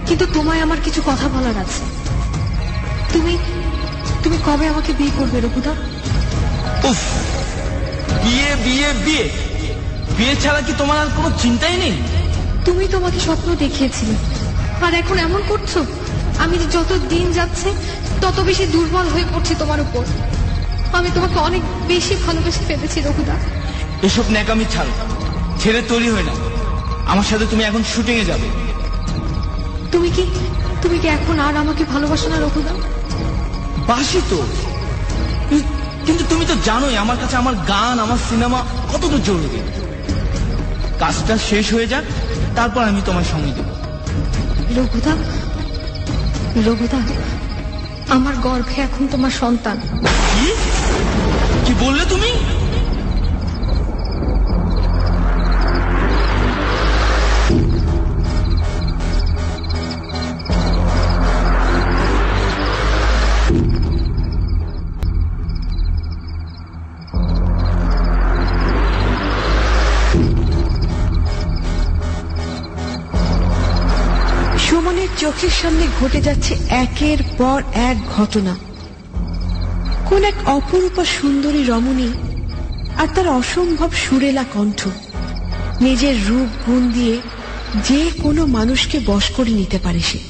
কিন্তু তোমায় আমার কিছু কথা বলার আছে। তুমি তুমি কবে আমাকে বিয়ে করবে রঘুদা? উফ, বিয়ে বিয়ে বিয়ে, বিয়ে ছাড়া কি তোমার আর কোনো চিন্তাই নেই? তুমি তোমাকে স্বপ্ন দেখিয়েছিলে, আর এখন এমন করছো। আমি যে যত দিন যাচ্ছে তত বেশি দুর্বল হয়ে পড়ছি তোমার উপর। আমি তোমাকে অনেক বেশি ভালোবেসে ফেলেছি রঘুদা। এসব ন্যাকামি ছাড়ো, ছেড়ে তৈরি হয়ে না। আমার সাথে তুমি এখন শুটিং এ যাবে। তুমি কি এখন আর আমাকে ভালোবাসো না রঘুদা? বাসি তো, কিন্তু তুমি তো জানোই আমার কাছে আমার গান, আমার সিনেমা কতটা জরুরি। কাজটা শেষ হয়ে যাক, তারপর আমি তোমার সময় দেব। রঘুদা, রঘুদা, আমার গর্ভে এখন তোমার সন্তান। কি বললে তুমি? সুমনের চোখের সামনে ঘটে যাচ্ছে একের পর এক ঘটনা। কোন এক অপরূপা সুন্দরী রমণী আর তার অসম্ভব সুরেলা কণ্ঠ, নিজের রূপ গুণ দিয়ে যে কোনো মানুষকে বশ করে নিতে পারে সে।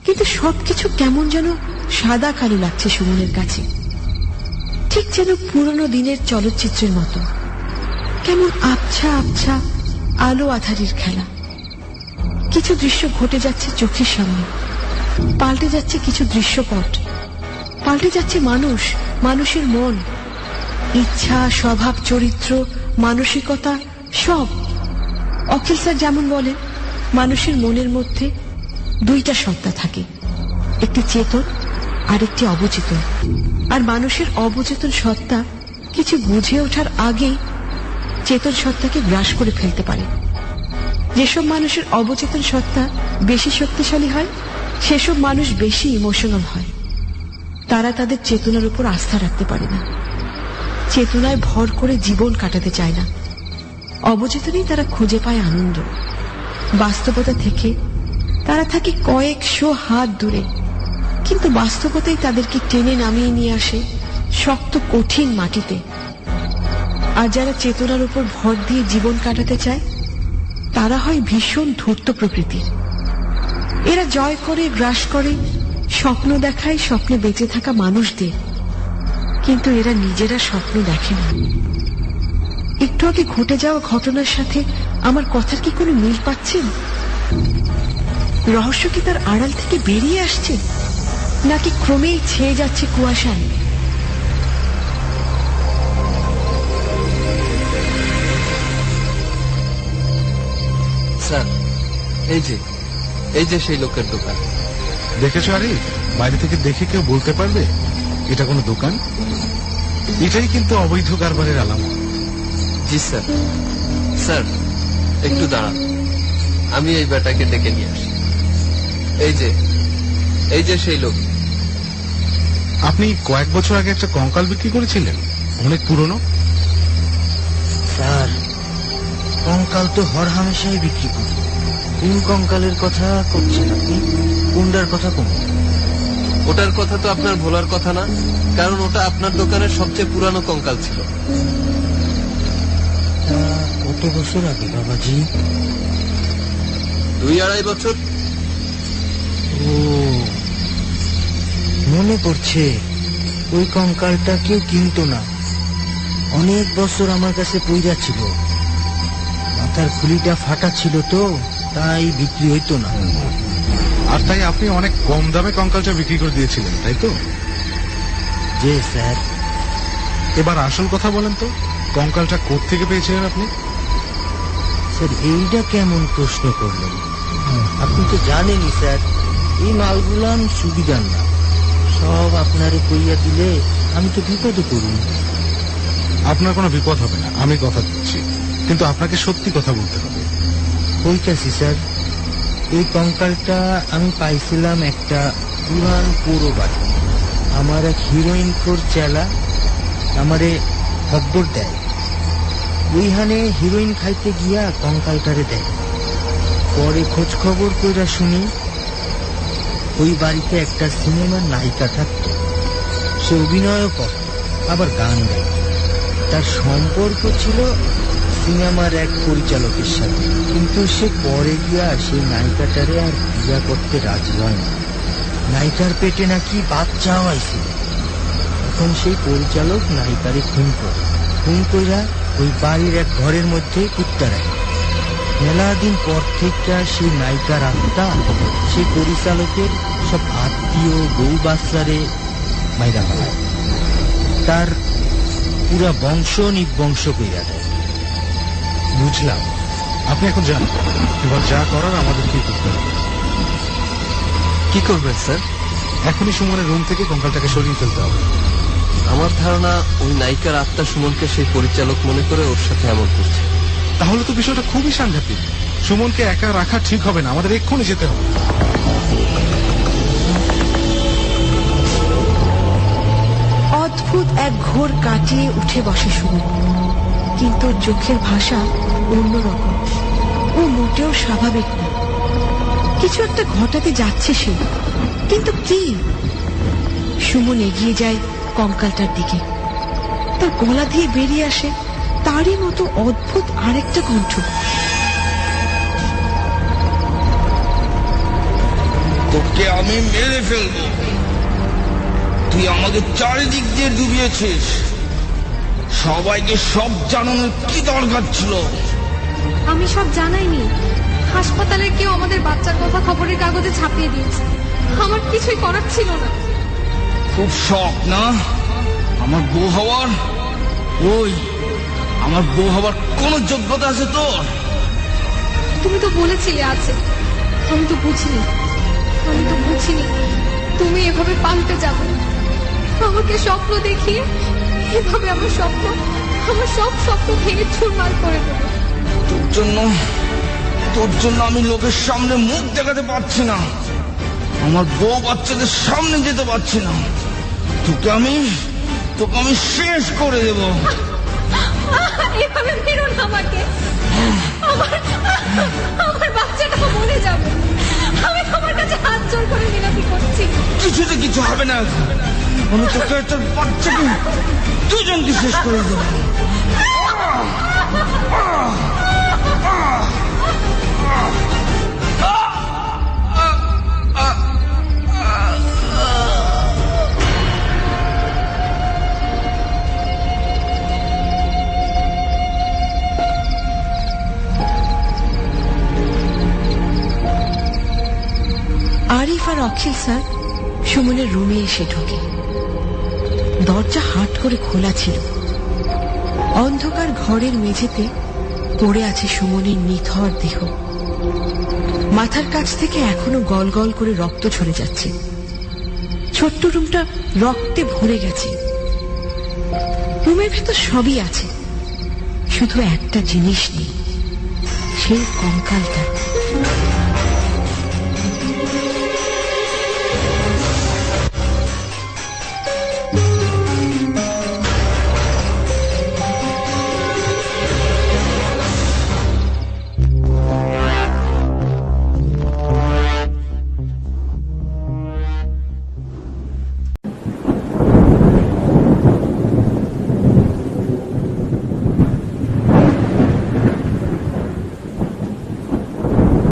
কিন্তু সবকিছু কেমন যেন সাদা কালো লাগছে সুমনের কাছে, ঠিক যেন পুরনো দিনের চলচ্চিত্রের মতো। কেমন আবছা আবছা আলো আধারির খেলা। কিছু দৃশ্য ঘটে যাচ্ছে চোখের সামনে, পাল্টে যাচ্ছে কিছু দৃশ্যপট, পাল্টে যাচ্ছে মানুষ, মানুষের মন, ইচ্ছা, স্বভাব, চরিত্র, মানসিকতা, সব। অখিল স্যার যেমন বলেন, মানুষের মনের মধ্যে দুইটা সত্তা থাকে, একটি চেতন আর একটি অবচেতন। আর মানুষের অবচেতন সত্তা কিছু বুঝে ওঠার আগেই চেতন সত্তাকে গ্রাস করে ফেলতে পারে। যেসব মানুষের অবচেতন সত্তা বেশি শক্তিশালী হয়, সেসব মানুষ বেশি ইমোশনাল হয়। তারা তাদের চেতনার উপর আস্থা রাখতে পারে না, চেতনায় ভর করে জীবন কাটাতে চায় না। অবচেতনেই তারা খুঁজে পায় আনন্দ। বাস্তবতা থেকে তারা থাকে কয়েকশো হাত দূরে, কিন্তু বাস্তবতাই তাদেরকে টেনে নামিয়ে নিয়ে আসে শক্ত কঠিন মাটিতে। আর যারা চেতনার উপর ভর দিয়ে জীবন কাটাতে চায়, তারা হয় ভীষণ ধূর্ত প্রকৃতির। এরা জয় করে, গ্রাস করে, স্বপ্ন দেখায় স্বপ্নে বেঁচে থাকা মানুষদের, কিন্তু এরা নিজেরা স্বপ্ন দেখে না। একটু আগে ঘটে যাওয়া ঘটনার সাথে আমার কথার কি কোনো মিল পাচ্ছেন? রহস্য কি তার আড়াল থেকে বেরিয়ে আসছে, নাকি ক্রমেই ছেয়ে যাচ্ছে কুয়াশায়? স্যার, এই যে সেই লোকের দোকান। দেখেছো আরে, বাইরে থেকে দেখে কেউ বলতে পারবে এটা কোনো দোকান? এটাই কিন্তু অবৈধ কারবারের আলামত। জি স্যার। স্যার, একটু দাঁড়ান, আমি এই বেটাকে ডেকে নিয়ে আসি। এই যে সেই লোক। আপনি কয়েক বছর আগে একটা কঙ্কাল বিক্রি করেছিলেন, অনেক পুরনো। স্যার, কঙ্কাল তো হর হামেশাই বিক্রি করি। কোন কঙ্কালের কথা করছেন আপনি? কোনটার কথা কোন? ওটার কথা তো আপনার ভোলার কথা না, কারণ ওটা আপনার দোকানের সবচেয়ে পুরানো কঙ্কাল ছিল। কত বছর আগে বাবাজি? 2-2.5 বছর। ও, মনে পড়ছে। ওই কঙ্কালটা কেউ কিনতো না, অনেক বছর আমার কাছে পইরা ছিল। মাথার খুলিটা ফাটা ছিল তো, তাই বিক্রি হইতো না। আর তাই আপনি অনেক কম দামে কঙ্কালটা বিক্রি করে দিয়েছিলেন, তাই তো? জি স্যার। এবার আসল কথা বলেন তো, কঙ্কালটা কোত্থেকে পেয়েছিলেন আপনি? স্যার, এইটা কেমন প্রশ্ন করলেন? আপনি তো জানেনই স্যার, এই মালগুলো আমি সুবিধার না। সব আপনারে কইয়া দিলে আমি তো বিপদে পড়ুন। আপনার কোনো বিপদ হবে না, আমি কথা দিচ্ছি, কিন্তু আপনাকে সত্যি কথা বলতে হবে। কইতাছি স্যার, এই কঙ্কালটা আমি পাইছিলাম একটা পুরান পুরো বাড়ি। আমার এক হিরোইন খোর চেলা আমারে খবর দেয়। ওইখানে হিরোইন খাইতে গিয়া কঙ্কালটারে দেয়। পরে খোঁজ খবর কইরা শুনি ওই বাড়িতে একটা সিনেমার নায়িকা থাকতো। সে অভিনয়ও করত, আবার গান গায়। তার সম্পর্ক ছিল সিনেমার এক পরিচালকের সাথে, কিন্তু সে পরে গিয়া সেই নায়িকাটারে আর বিয়া করতে রাজি হয় না। নায়িকার পেটে নাকি বাচ্চাও আইছিল। এখন সেই পরিচালক নায়িকারে খুন করে, খুন কইরা ওই বাড়ির এক ঘরের মধ্যে কুত্তা রাখে। মেলা দিন পর থেকে সেই নায়িকার আত্মা সেই পরিচালকের সব আত্মীয় বউ বাচ্চারে মাইরা ফেলায়, তার পুরা বংশ নিবংশ কইরা দেয়। বুঝলাম, আপনি এখন যান। এবার যা করার আমাদের কি করতে হবে? কি করবেন স্যার? এখনই সুমনের রুম থেকে কঙ্কালটাকে সরিয়ে ফেলতে হবে। আমার ধারণা ওই নায়িকার আত্মা সুমনকে সেই পরিচালক মনে করে ওর সাথে এমন করছে। তাহলে তো বিষয়টা খুবই সাংঘাতিক। সুমনকে একা রাখা ঠিক হবে না, আমাদের এক্ষুনি যেতে হবে। অদ্ভুত এক ঘোর কাটিয়ে উঠে বসে সুমন, কিন্তু চোখের ভাষা অন্যরকম। ও মোটেও স্বাভাবিক না। কিছু একটা ঘটাতে যাচ্ছে সে, কিন্তু কি? সুমন এগিয়ে যায় কঙ্কালটার দিকে। তার গলা দিয়ে বেরিয়ে আসে তারই মতো অদ্ভুত আরেকটা কণ্ঠ। তোকে আমি মেরে ফেলবো। তুই আমাকে চারিদিক দিয়ে ডুবিয়েছিস। সবাইকে সব জানানোর কি দরকার ছিল? আমি সব জানাইনি। হাসপাতালের কেউ আমাদের বাচ্চার কথা খবরের কাগজে ছাপিয়ে দিয়েছে। আমার কিছুই করার ছিল না। খুব শখ না আমার বউ হওয়ার? ওই আমার বউ হওয়ার কোন যোগ্যতা আছে তোর? তুমি তো বলেছিলে আছে। আমি তো বুঝিনি তুমি এভাবে পাল্টে যাবে। আমাকে স্বপ্ন দেখিয়ে এভাবে আমার সব স্বপ্ন ভেঙে চুরমার করে দেবে। তোর জন্য আমি লোকের সামনে মুখ দেখাতে পারছি না, আমার বউ বাচ্চাদের সামনে যেতে পারছি না। তোকে আমি শেষ করে দেব। এভাবে ফেরো না আমাকে, আমার বাচ্চাটা মরে যাবে। আমি তোমার কাছে হাত জোর করে মিনতি করছি। কিছুতে কিছু হবে না, আমি তোকে তোর বাচ্চাকে দুজনকে শেষ করে দেব। আরিফ আর অখিল স্যার সুমনের রুমে এসে ঢোকে। দরজা হাট করে খোলা ছিল। অন্ধকার ঘরের মেঝেতে পড়ে আছে সুমনের নিথর দেহ। মাথার কাছ থেকে এখনো গল গল করে রক্ত ঝরে যাচ্ছে। ছোট্ট রুমটা রক্তে ভরে গেছে। রুমের ভেতর সবই আছে, শুধু একটা জিনিস নেই, সেই কঙ্কালটা।